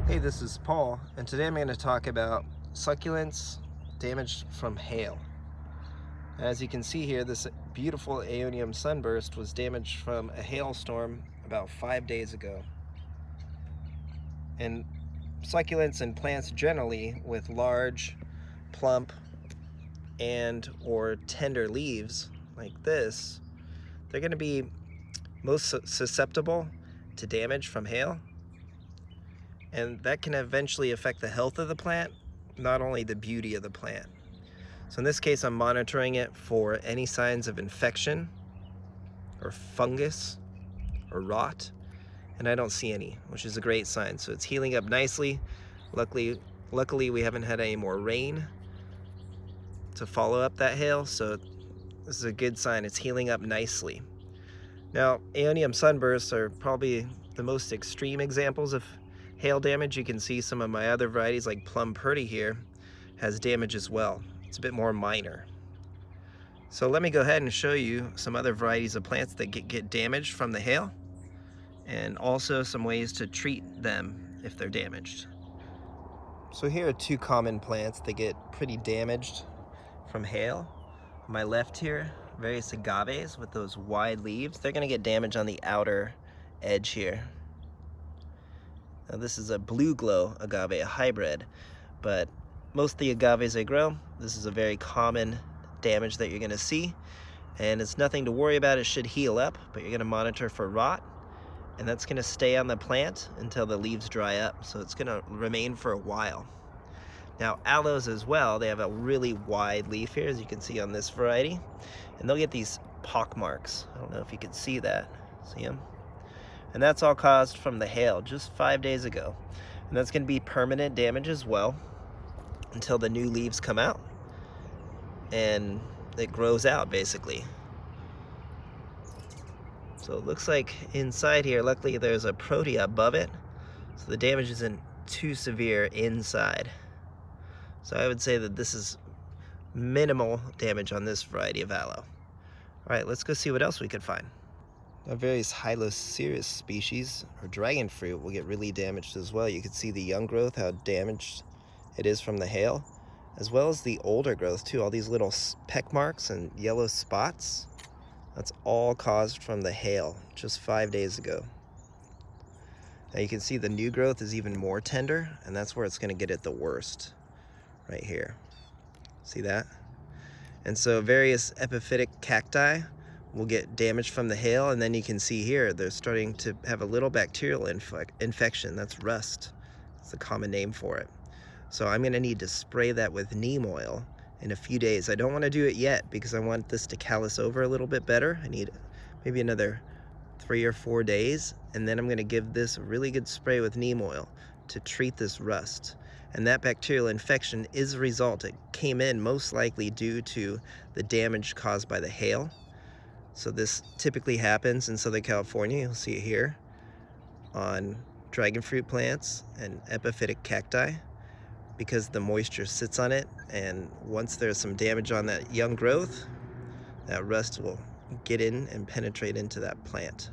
Hey, this is Paul, and today I'm going to talk about succulents damaged from hail. As you can see here, this beautiful Aeonium sunburst was damaged from a hailstorm about 5 days ago. And succulents and plants generally with large, plump, and or tender leaves like this, they're going to be most susceptible to damage from hail. And that can eventually affect the health of the plant, not only the beauty of the plant. So in this case, I'm monitoring it for any signs of infection or fungus or rot, and I don't see any, which is a great sign. So it's healing up nicely. Luckily we haven't had any more rain to follow up that hail, so this is a good sign. It's healing up nicely. Now, Aeonium sunbursts are probably the most extreme examples of hail damage. You can see some of my other varieties like Plum Purdy here has damage as well. It's a bit more minor. So let me go ahead and show you some other varieties of plants that get damaged from the hail, and also some ways to treat them if they're damaged. So here are two common plants that get pretty damaged from hail. On my left here, various agaves with those wide leaves. They're gonna get damaged on the outer edge here. Now this is a blue glow agave, a hybrid, but most of the agaves I grow, this is a very common damage that you're gonna see, and it's nothing to worry about. It should heal up, but you're gonna monitor for rot, and that's gonna stay on the plant until the leaves dry up, so it's gonna remain for a while. Now aloes as well, they have a really wide leaf here, as you can see on this variety, and they'll get these pock marks. I don't know if you can see that, see them? And that's all caused from the hail just 5 days ago. And that's gonna be permanent damage as well until the new leaves come out and it grows out basically. So it looks like inside here, luckily there's a protea above it, so the damage isn't too severe inside. So I would say that this is minimal damage on this variety of aloe. All right, let's go see what else we could find. Now various Hylocereus species or dragon fruit will get really damaged as well. You can see the young growth, how damaged it is from the hail, as well as the older growth too. All these little peck marks and yellow spots, that's all caused from the hail just 5 days ago. Now you can see the new growth is even more tender, and that's where it's gonna get it the worst, right here. See that? And so various epiphytic cacti will get damaged from the hail, and then you can see here they're starting to have a little bacterial infection. That's rust. That's the common name for it. So I'm gonna need to spray that with neem oil in a few days. I don't wanna do it yet because I want this to callus over a little bit better. I need maybe another 3 or 4 days, and then I'm gonna give this a really good spray with neem oil to treat this rust. And that bacterial infection is a result. It came in most likely due to the damage caused by the hail. So this typically happens in Southern California. You'll see it here on dragon fruit plants and epiphytic cacti, because the moisture sits on it, and once there's some damage on that young growth, that rust will get in and penetrate into that plant.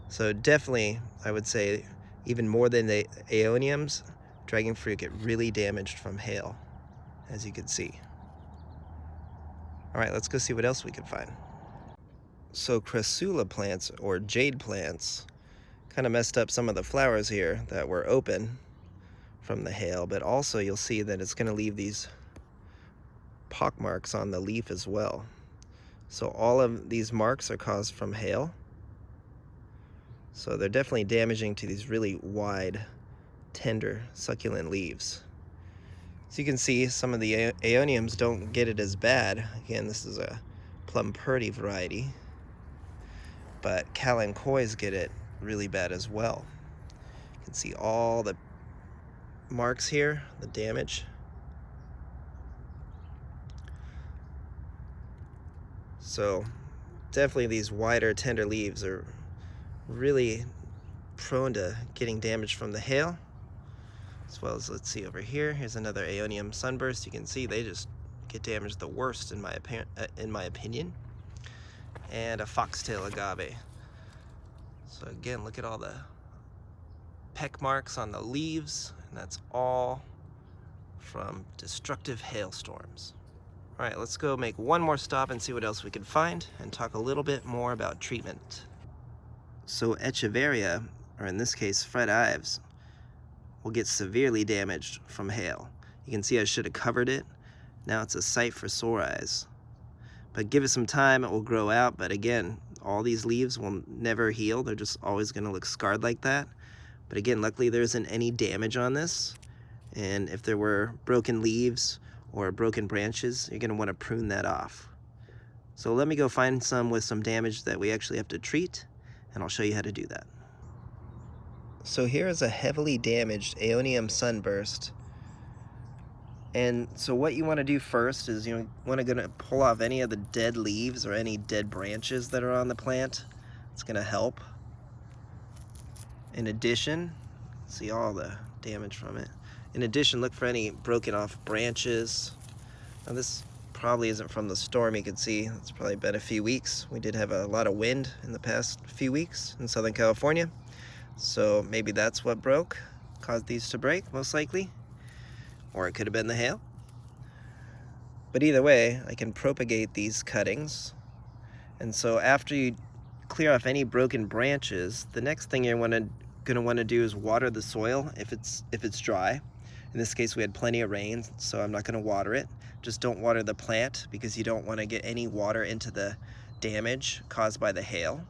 So definitely, I would say, even more than the aeoniums, dragon fruit get really damaged from hail, as you can see. All right, let's go see what else we can find. So Crassula plants, or jade plants, kind of messed up some of the flowers here that were open from the hail, but also you'll see that it's going to leave these pock marks on the leaf as well. So all of these marks are caused from hail. So they're definitely damaging to these really wide, tender, succulent leaves. So you can see some of the aeoniums don't get it as bad. Again, this is a Plum Purdy variety, but kalanchoys get it really bad as well. You can see all the marks here, the damage. So definitely these wider, tender leaves are really prone to getting damaged from the hail. As well as, let's see over here, here's another Aeonium sunburst. You can see they just get damaged the worst in my opinion. And a foxtail agave. So again, look at all the peck marks on the leaves, and that's all from destructive hailstorms. All right, let's go make one more stop and see what else we can find and talk a little bit more about treatment. So Echeveria, or in this case Fred Ives, will get severely damaged from hail. You can see I should have covered it. Now it's a sight for sore eyes. But give it some time, it will grow out. But again, all these leaves will never heal. They're just always gonna look scarred like that. But again, luckily there isn't any damage on this. And if there were broken leaves or broken branches, you're gonna wanna prune that off. So let me go find some with some damage that we actually have to treat, and I'll show you how to do that. So here is a heavily damaged Aeonium sunburst. And so what you want to do first is you want to pull off any of the dead leaves or any dead branches that are on the plant. It's going to help. In addition, see all the damage from it. In addition, look for any broken off branches. Now this probably isn't from the storm. You can see it's probably been a few weeks. We did have a lot of wind in the past few weeks in Southern California. So maybe that's what broke, caused these to break, most likely. Or it could have been the hail. But either way, I can propagate these cuttings. And so after you clear off any broken branches, the next thing you're gonna want to do is water the soil if it's dry. In this case, we had plenty of rain, so I'm not gonna water it. Just don't water the plant because you don't want to get any water into the damage caused by the hail.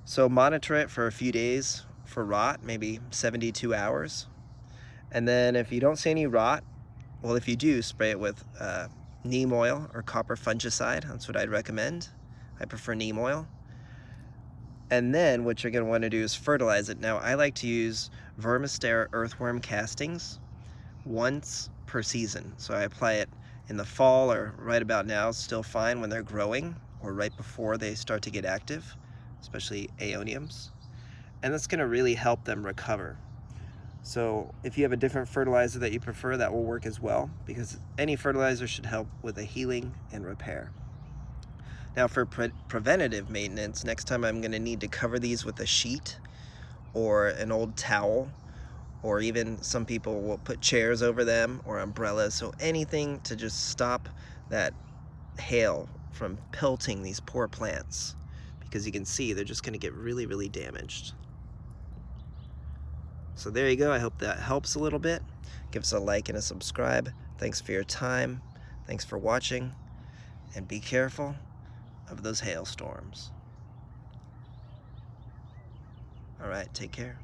So monitor it for a few days for rot, maybe 72 hours. And then if you don't see any rot, well, if you do, spray it with neem oil or copper fungicide. That's what I'd recommend. I prefer neem oil. And then what you're going to want to do is fertilize it. Now, I like to use Vermistera earthworm castings once per season. So I apply it in the fall or right about now, still fine when they're growing, or right before they start to get active, especially Aeoniums. And that's going to really help them recover. So if you have a different fertilizer that you prefer, that will work as well, because any fertilizer should help with the healing and repair. Now for preventative maintenance, next time I'm going to need to cover these with a sheet or an old towel, or even some people will put chairs over them or umbrellas. So anything to just stop that hail from pelting these poor plants, because you can see they're just going to get really, really damaged. So there you go. I hope that helps a little bit. Give us a like and a subscribe. Thanks for your time. Thanks for watching. And be careful of those hailstorms. All right, take care.